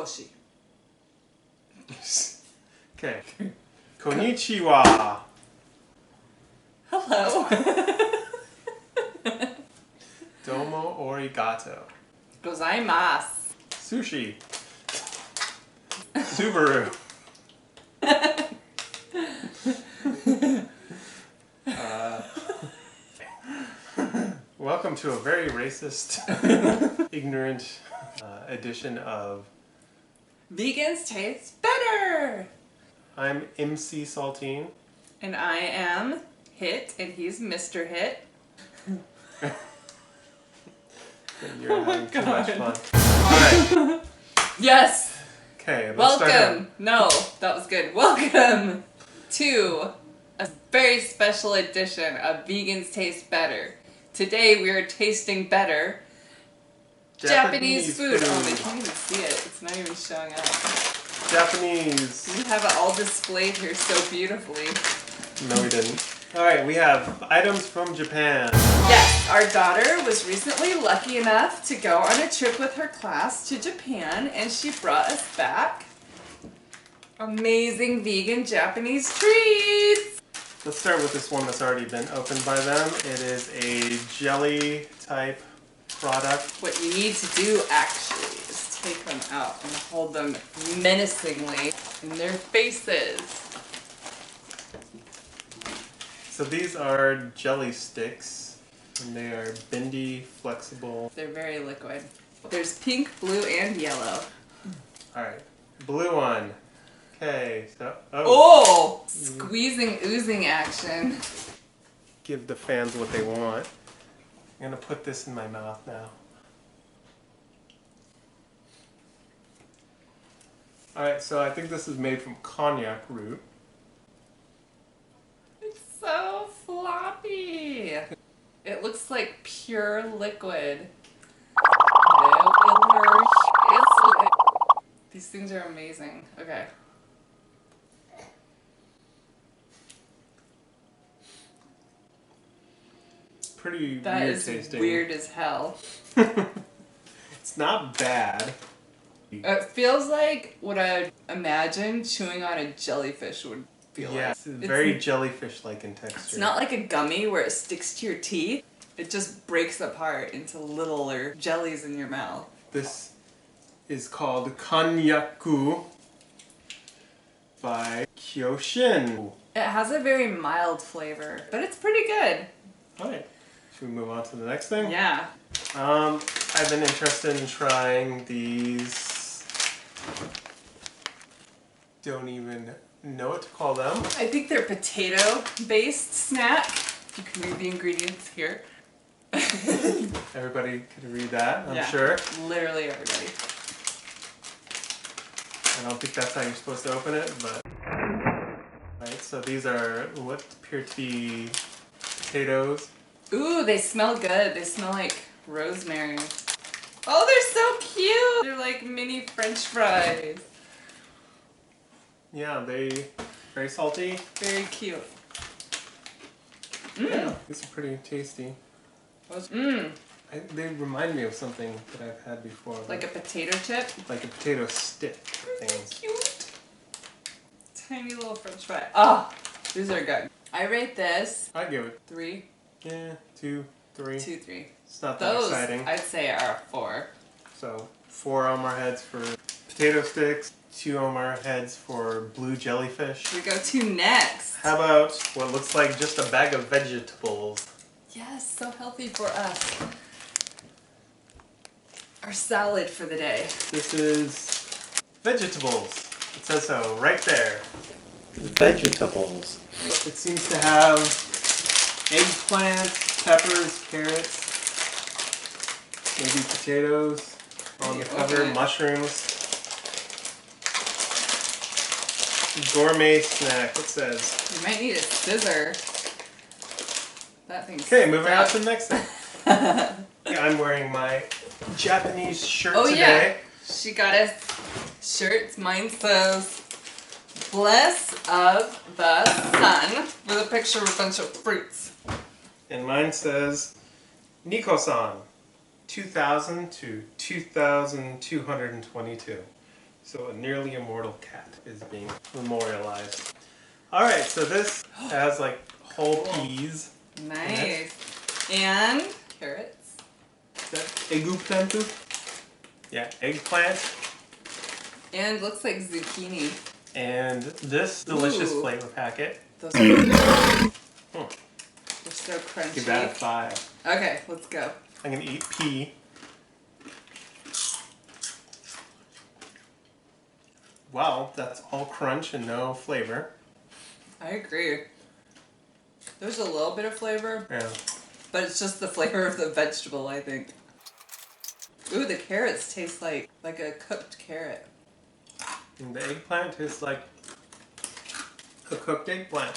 Sukoshi. Okay. Konnichiwa. Hello. Domo arigato. Gozaimasu. Sushi. Subaru. Welcome to a very racist, ignorant edition of Vegans taste better! I'm MC Saltine. And I am Hit, and he's Mr. Hit. You're having too much fun. Alright. Yes! Okay, let's start Welcome! No, that was good. Welcome to a very special edition of Vegans Taste Better. Today we are tasting better Japanese food. Oh, they can't even see it. It's not even showing up. Japanese. We have it all displayed here so beautifully. No, we didn't. Alright, we have items from Japan. Yes, our daughter was recently lucky enough to go on a trip with her class to Japan, and she brought us back amazing vegan Japanese treats. Let's start with this one that's already been opened by them. It is a jelly type product. What you need to do actually is take them out and hold them menacingly in their faces. So these are jelly sticks, and they are bendy, flexible. They're very liquid. There's pink, blue, and yellow. Alright, blue one. Okay, so... Oh! Squeezing, oozing action. Give the fans what they want. I'm gonna put this in my mouth now. Alright, so I think this is made from konjac root. It's so floppy. It looks like pure liquid. These things are amazing. Okay. Pretty That weird is tasting. weird as hell. It's not bad. It feels like what I'd imagine chewing on a jellyfish would feel Yeah, like. it's very jellyfish-like in texture. It's not like a gummy where it sticks to your teeth. It just breaks apart into littler jellies in your mouth. This is called Konyaku by Kyoshin. It has a very mild flavor, but it's pretty good. Alright, should we move on to the next thing? Yeah. I've been interested in trying these. Don't even know what to call them. I think they're potato-based snack. You can read the ingredients here. Everybody could read that, I'm Yeah, sure. Literally everybody. I don't think that's how you're supposed to open it, but... Alright, so these are what appear to be potatoes. Ooh, they smell good. They smell like rosemary. Oh, they're so cute! They're like mini French fries. Yeah, they very salty. Very cute. Yeah, these are pretty tasty. They remind me of something that I've had before. Like a potato chip? Like a potato stick So thing. cute. Tiny little French fry. Oh, these are good. I rate this I'd give it 3. Yeah, 2, 3. 2, 3. It's not that Those, exciting. I'd say, are a 4. So 4 Omar heads for potato sticks, 2 Omar heads for blue jellyfish. We go to next. How about what looks like just a bag of vegetables? Yes, so healthy for us. Our salad for the day. This is vegetables. It says so right there. Vegetables. It seems to have eggplant, peppers, carrots, maybe potatoes on the cover, mushrooms. Gourmet snack, it says. You might need a scissor. That thing's Okay, moving on stuck. to the next thing. Yeah, I'm wearing my Japanese shirt today. Yeah. She got us shirts. Mine says, Bless of the Sun, with a picture of a bunch of fruits. And mine says, Niko-san, 2000 to 2222. So a nearly immortal cat is being memorialized. Alright, so this has like whole peas. Nice. And carrots. Is that eggplant? Yeah, eggplant. And looks like zucchini. And this delicious flavor packet. Those are so crunchy. Give that a 5. Okay, let's go. I'm gonna eat pea. Wow, that's all crunch and no flavor. I agree. There's a little bit of flavor, Yeah. but it's just the flavor of the vegetable, I think. Ooh, the carrots taste like a cooked carrot. And the eggplant tastes like a cooked eggplant.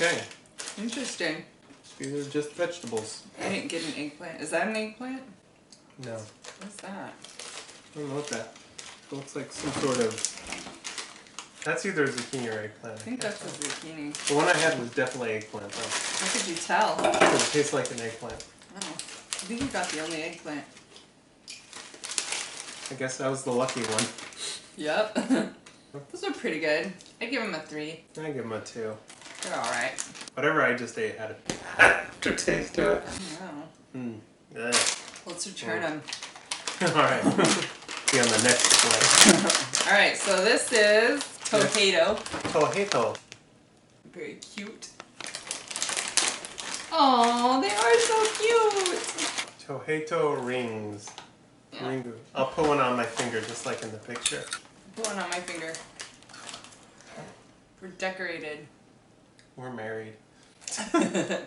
Okay. Interesting. These are just vegetables. I didn't get an eggplant. Is that an eggplant? No. What's that? I don't know what that. It looks like some sort of. That's either zucchini or eggplant. I think that's a zucchini. The one I had was definitely eggplant though. How could you tell? Because it tastes like an eggplant. Oh, I think you got the only eggplant. I guess that was the lucky one. Yep. Those are pretty good. I'd give them a 3. I give them a 2. They're alright. Whatever I just ate had a aftertaste to it. Oh. Ugh. Let's return them. Alright. See on the next one. Alright, so this is Tohato. Tohato. Very cute. Oh, they are so cute. Tohato rings. Yeah. Ringu. I'll put one on my finger just like in the picture. Put one on my finger. We're decorated. We're married.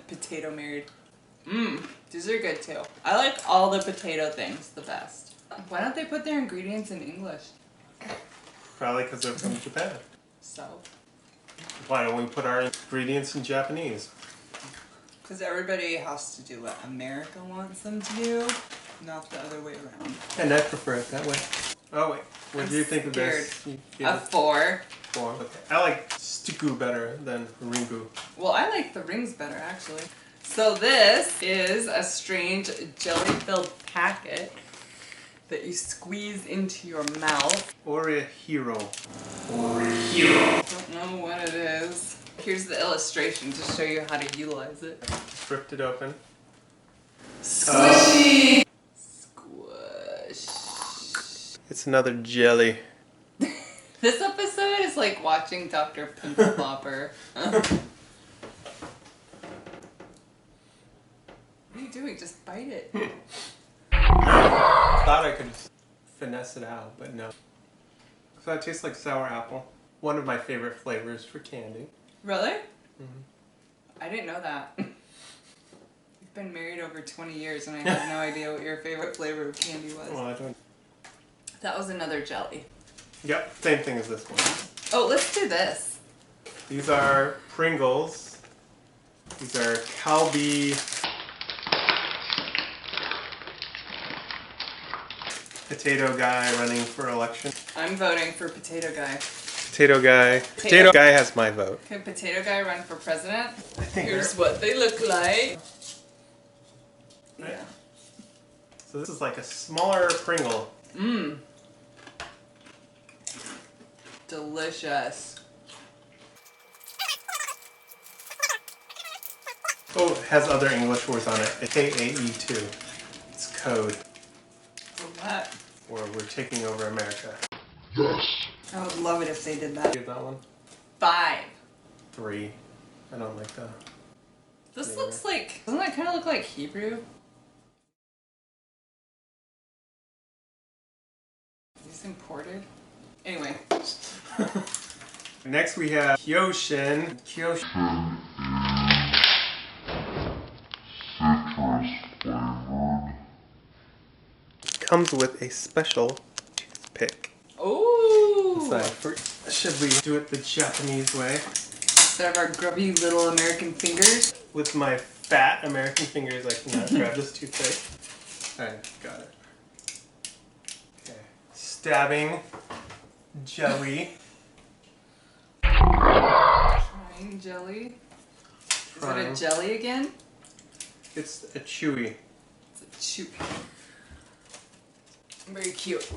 Potato married. These are good too. I like all the potato things the best. Why don't they put their ingredients in English? Probably because they're from Japan. So. Why don't we put our ingredients in Japanese? Because everybody has to do what America wants them to do, not the other way around. And I prefer it that way. Oh wait, what do you think of this? A 4. 4. Okay. I like stiku better than ringu. Well, I like the rings better actually. So this is a strange jelly-filled packet that you squeeze into your mouth. Orihiro. I don't know what it is. Here's the illustration to show you how to utilize it. Just ripped it open. Squishy! Squish. It's another jelly. This episode is like watching Dr. Pimple Popper. What are you doing? Just bite it. Thought I could finesse it out, but no. So it tastes like sour apple. One of my favorite flavors for candy. Really? Mm-hmm. I didn't know that. You've been married over 20 years and I had no idea what your favorite flavor of candy was. Well, I don't. That was another jelly. Yep, same thing as this one. Oh, let's do this. These are Pringles. These are Calbee. Potato guy running for election. I'm voting for Potato Guy. Potato guy. Potato guy has my vote. Can Potato Guy run for president? I think Here's what they look like. Right. Yeah. So this is like a smaller Pringle. Mmm. Delicious. Oh, it has other English words on it. It's KAE too. It's code. For what? Or we're taking over America. Yes. I would love it if they did that. Give that one 5. 3. I don't like that. This looks like, doesn't that kind of look like Hebrew? Is this imported? Anyway. Next we have Kyoshin. Kyoshin. Citrus flavored. Comes with a special toothpick. Ooh! So, should we do it the Japanese way? Instead of our grubby little American fingers. With my fat American fingers, I cannot grab this toothpick. Alright, got it. Okay. Stabbing jelly. Trying jelly. Is it a jelly again? It's a chewy. It's a chew. Very cute.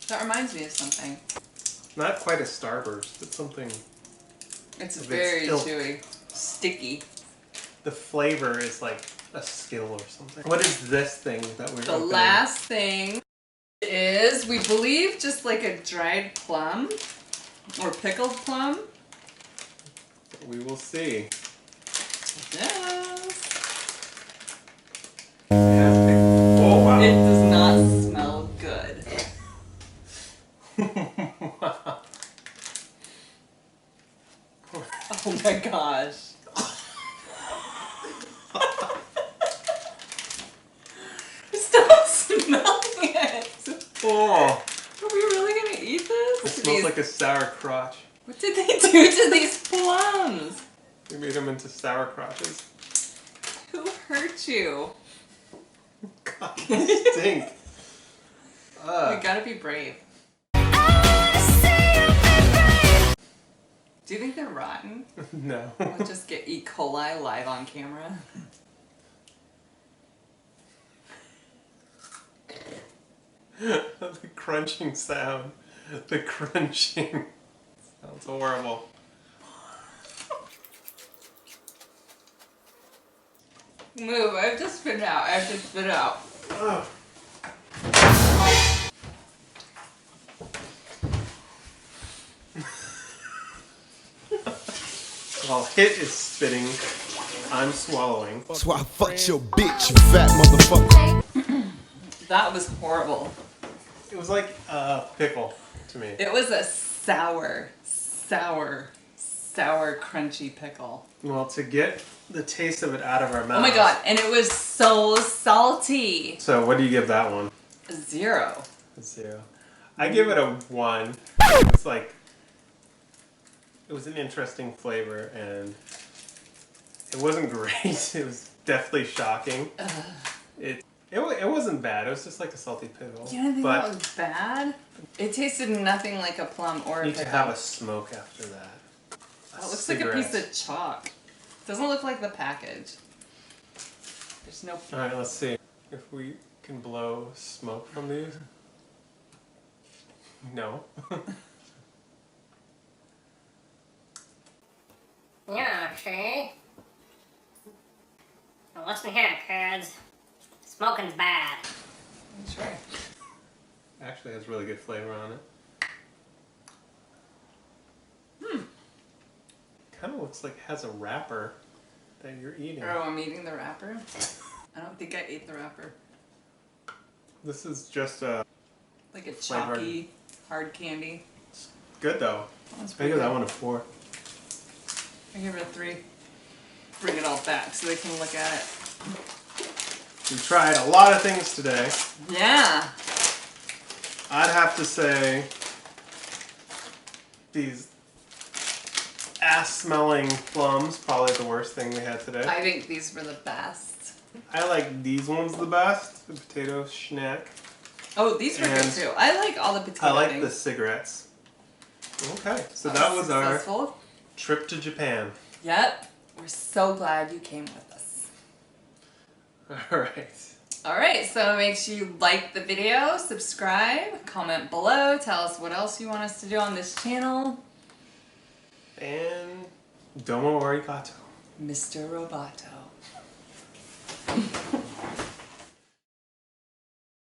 That reminds me of something. Not quite a Starburst, but something. It's very still chewy. Sticky. The flavor is like a skill or something. What is this thing that we're The opening? last thing is, we believe, just like a dried plum or pickled plum. We will see. Yes. Oh wow. It does not smell good. Oh my gosh. Stop smelling it. Oh, Are we really gonna eat this? it smells like a sour crotch. What did they do to these plums? We made them into sour crotches. Who hurt you? God, they stink. We gotta be brave. Do you think they're rotten? No. We'll just get E. coli live on camera. The crunching sound. The crunching. Sounds horrible. Move, I have to spit it out. I have to spit it out. Ugh. While HIT is spitting, I'm swallowing. So I fucked your bitch, you fat motherfucker. That was horrible. It was like a pickle to me. It was a sour, crunchy pickle. Well, to get the taste of it out of our mouth. Oh my god, and it was so salty. So what do you give that one? 0. A 0. I give it a 1. It's like, it was an interesting flavor and it wasn't great. It was definitely shocking. It wasn't bad. It was just like a salty pickle. You didn't think but that was bad? It tasted nothing like a plum or a you pickle. could have a smoke after that. It looks like a piece of chalk. Doesn't look like the package. There's no... Alright, let's see if we can blow smoke from these. No. Yeah, see? Now listen here, kids. Smoking's bad. That's right. Actually has really good flavor on it. Kind of looks like it has a wrapper that you're eating. Oh, I'm eating the wrapper? I don't think I ate the wrapper. This is just a Like a chalky, hard candy. good though. That's I pretty give that good. one a 4. I give it a 3. Bring it all back so they can look at it. We tried a lot of things today. Yeah. I'd have to say these ass-smelling plums, probably the worst thing we had today. I think these were the best. I like these ones the best, the potato schnack. Oh, these were good And too. I like all the potato I like things. the cigarettes. Okay, so that was our successful. trip to Japan. Yep. We're so glad you came with us. Alright. Alright, so make sure you like the video, subscribe, comment below, tell us what else you want us to do on this channel. And domo arigato. Mr. Roboto.